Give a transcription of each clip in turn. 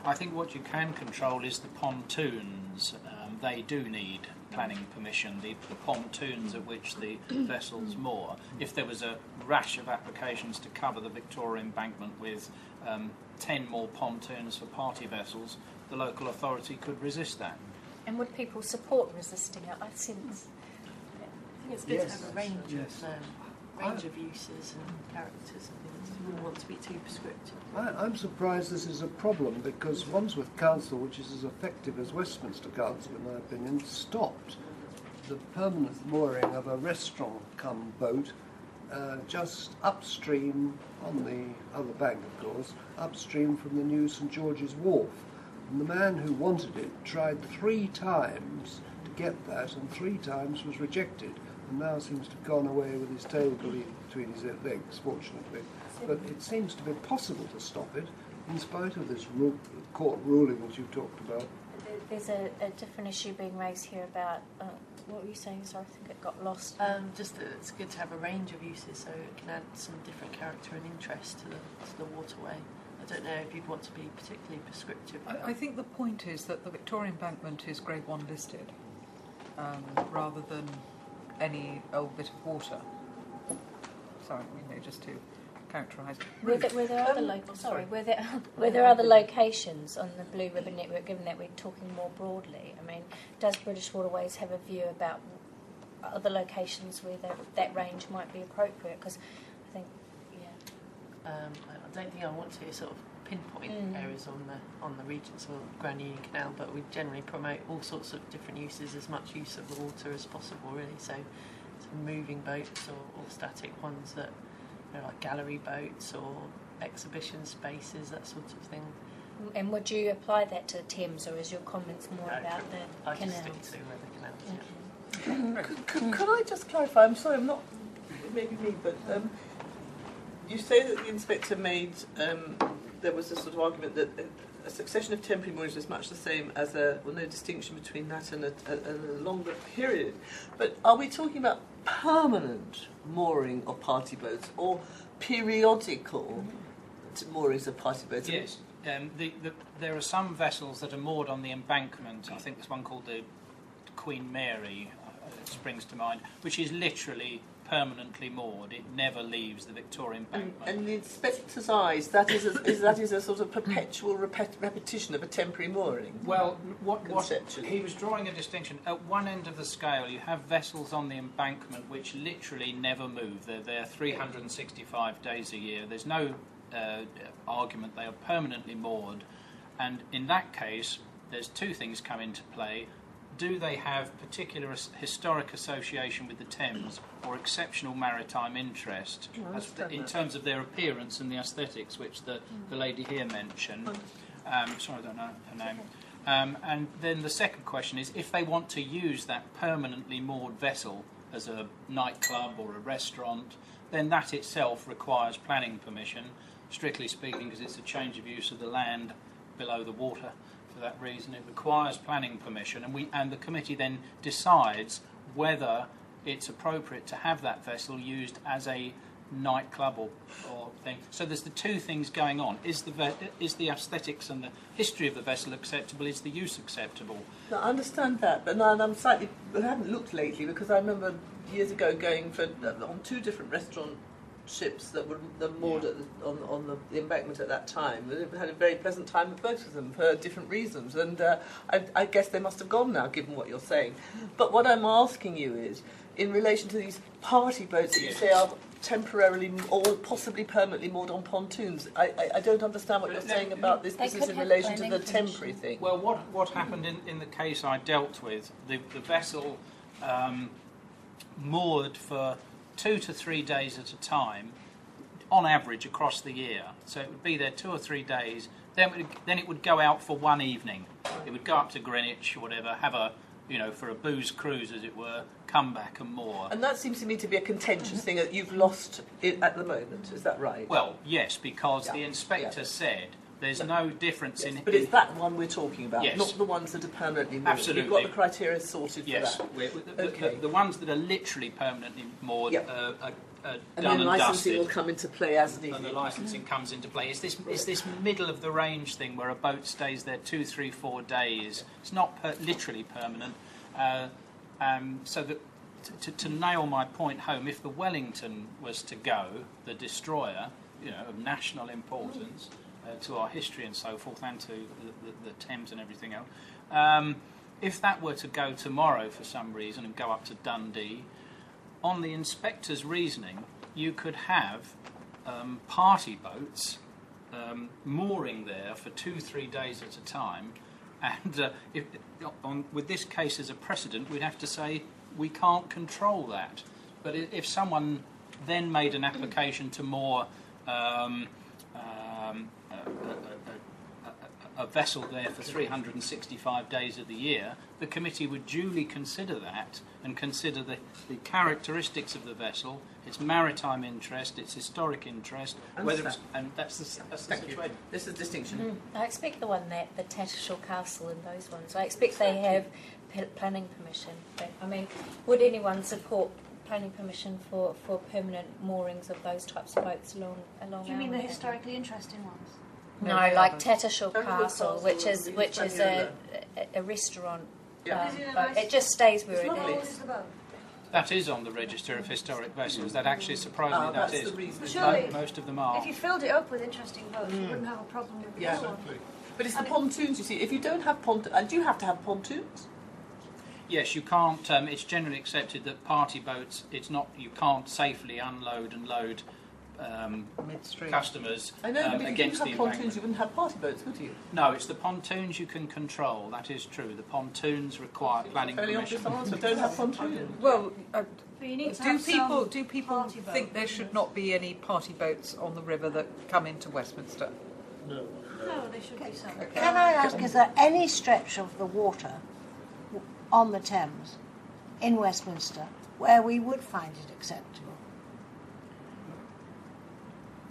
I think what you can control is the pontoons. They do need planning permission, the pontoons at which the vessels moor. If there was a rash of applications to cover the Victoria Embankment with 10 more pontoons for party vessels, the local authority could resist that. And would people support resisting it? I think it's good to have a range of uses and characters and things. You wouldn't want to be too prescriptive. I'm surprised this is a problem, because Wandsworth Council, which is as effective as Westminster Council in my opinion, stopped the permanent mooring of a restaurant-cum boat just upstream, on the other bank of course, upstream from the new St George's Wharf. And the man who wanted it tried 3 times to get that, and 3 times was rejected, and now seems to have gone away with his tail between his legs, fortunately. But it seems to be possible to stop it, in spite of this court ruling that you've talked about. there's a different issue being raised here about, what were you saying? Sorry, I think it got lost. Just that it's good to have a range of uses, so it can add some different character and interest to the waterway. I don't know if you'd want to be particularly prescriptive. I think the point is that the Victoria Embankment is Grade 1 listed, rather than any old bit of water. Sorry, just to characterise. Were there other locations on the Blue Ribbon Network, given that we're talking more broadly? I mean, does British Waterways have a view about other locations where that range might be appropriate? Because I think, I don't think I want to sort of pinpoint areas on the Regent's or Grand Union Canal, but we generally promote all sorts of different uses, as much use of the water as possible, really. So moving boats or static ones that like gallery boats or exhibition spaces, that sort of thing. And would you apply that to the Thames, or is your comments more about the I canals? just stick to the canals. Okay. Could I just clarify? I'm sorry, I'm not. It may be me, but you say that the inspector made. There was a sort of argument that a succession of temporary moorings was much the same as no distinction between that and a longer period. But are we talking about permanent mooring of party boats or periodical moorings of party boats? Yes. There are some vessels that are moored on the embankment. I think there's one called the Queen Mary, springs to mind, which is literally permanently moored. It never leaves the Victoria Embankment. And in the inspector's eyes, that is a sort of perpetual repetition of a temporary mooring. Well, what he was drawing a distinction. At one end of the scale, you have vessels on the embankment which literally never move. They're there 365 days a year. There's no argument. They are permanently moored, and in that case, there's two things come into play. Do they have particular historic association with the Thames or exceptional maritime interest in terms of their appearance and the aesthetics, which the lady here mentioned? Sorry, I don't know her name. And then the second question is, if they want to use that permanently moored vessel as a nightclub or a restaurant, then that itself requires planning permission, strictly speaking, because it's a change of use of the land below the water. For that reason, it requires planning permission, and the committee then decides whether it's appropriate to have that vessel used as a nightclub or thing. So there's the two things going on. Is the aesthetics and the history of the vessel acceptable? Is the use acceptable? No, I understand that, but I haven't looked lately, because I remember years ago going on 2 different restaurant ships that were moored on the embankment at that time. We had a very pleasant time with both of them for different reasons, and I guess they must have gone now, given what you're saying. But what I'm asking you is, in relation to these party boats that you say are temporarily or possibly permanently moored on pontoons, I don't understand what you're saying about this. This is in relation to the temporary thing. Well, what happened in the case I dealt with, the vessel moored for 2 to 3 days at a time, on average across the year. So it would be there 2 or 3 days. Then it would go out for one evening. It would go up to Greenwich or whatever, have a for a booze cruise, as it were, come back and moor. And that seems to me to be a contentious thing that you've lost it at the moment. Is that right? Well, yes, because the inspector said there's no difference in... But it's that one we're talking about, yes, not the ones that are permanently moored. Absolutely. You've got the criteria sorted yes, for that. The ones that are literally permanently moored are and done then and licensing dusted. will come into play as And the needed. licensing comes into play. It's this middle of the range thing where a boat stays there 2, 3, 4 days. It's not literally permanent. So that to nail my point home, if the Wellington was to go, the destroyer, of national importance to our history and so forth, and to the Thames and everything else, if that were to go tomorrow for some reason and go up to Dundee, on the inspector's reasoning, you could have party boats mooring there for 2-3 days at a time, and with this case as a precedent, we'd have to say we can't control that. But if someone then made an application to moor a vessel there for 365 days of the year, the committee would duly consider that and consider the characteristics of the vessel, its maritime interest, its historic interest, and that's the situation. This is distinction. I expect the Tattershall Castle and those ones, I expect they have planning permission. I mean, would anyone support planning permission for permanent moorings of those types of boats along Do you mean the our river? historically interesting ones? No, No, like Tattershall Tattershall Castle, Castle which is Hispaniola. a restaurant. Yeah. Is it a Boat. nice- It just stays where It's it lovely. is. Is the boat? That is on the Register of Historic Vessels. That actually, surprisingly, that That's is. the reason. Surely- Most of them are. If you filled it up with interesting boats, you wouldn't have a problem with the Yeah. other one. But it's the pontoons, you see. If you don't have pontoons, and do you have to have pontoons? Yes, you can't. It's generally accepted that party boats. It's not. You can't safely unload and load Midstream. customers I know, but if you against the didn't have pontoons, embankment. you wouldn't have party boats, would you? No, it's the pontoons you can control. That is true. The pontoons require planning Fairly permission. obvious answer. Don't have pontoons. Well, But you need to do have people some do people party think boat. there should not be any party boats on the river that come into Westminster? No, there should be some. Can I ask, is there any stretch of the water on the Thames in Westminster where we would find it acceptable?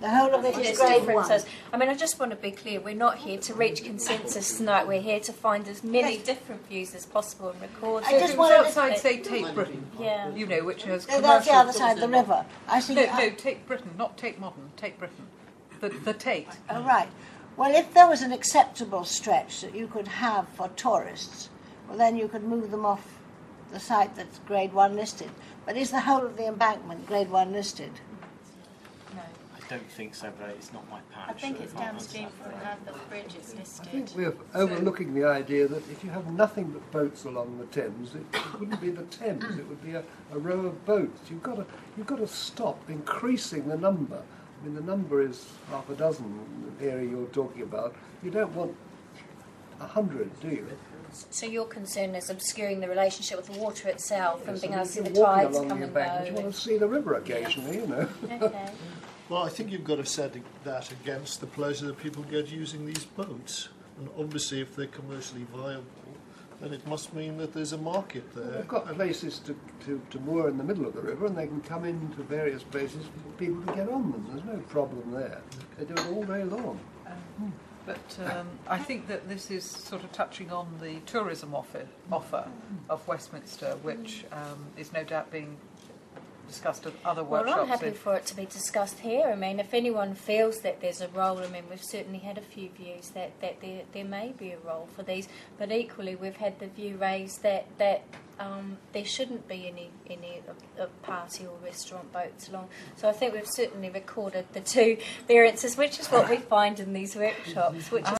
The whole of it is There's grade one. differences. I mean, I just want to be clear. We're not here to reach consensus tonight. We're here to find as many Yes. different views as possible and record. I them. just If it wanted was to- outside, say, Tate Britain, Yeah. you know, which has No, that's the commercial- other side of the river. I think. No, Tate Britain, not Tate Modern, Tate Britain. The Tate. Oh, right. Well, if there was an acceptable stretch that you could have for tourists, well, then you could move them off the site that's grade one listed. But is the whole of the embankment grade one listed? No. I don't think so, but it's not my patch. I think it's so- downstream from the bridge is I think listed. we're overlooking the idea that if you have nothing but boats along the Thames, it wouldn't be the Thames, it would be a row of boats. You've got to stop increasing the number. I mean, the number is half a dozen, the area you're talking about. You don't want 100, do you? So your concern is obscuring the relationship with the water itself and being able to see You're the walking tides along come the and embankment, you go. want to see the river occasionally, you know. Okay. Well, I think you've got to set that against the pleasure that people get using these boats. And obviously, if they're commercially viable, then it must mean that there's a market there. They've got places to moor in the middle of the river, and they can come into various places for people to get on them. There's no problem there. They do it all day long. But I think that this is sort of touching on the tourism offer of Westminster, which is no doubt being discussed at other Well, workshops. I'm happy for it to be discussed here. I mean, if anyone feels that there's a role, I mean, we've certainly had a few views that there may be a role for these, but equally we've had the view raised that there shouldn't be any party or restaurant boats along. So I think we've certainly recorded the two variances, which is what we find in these workshops, which is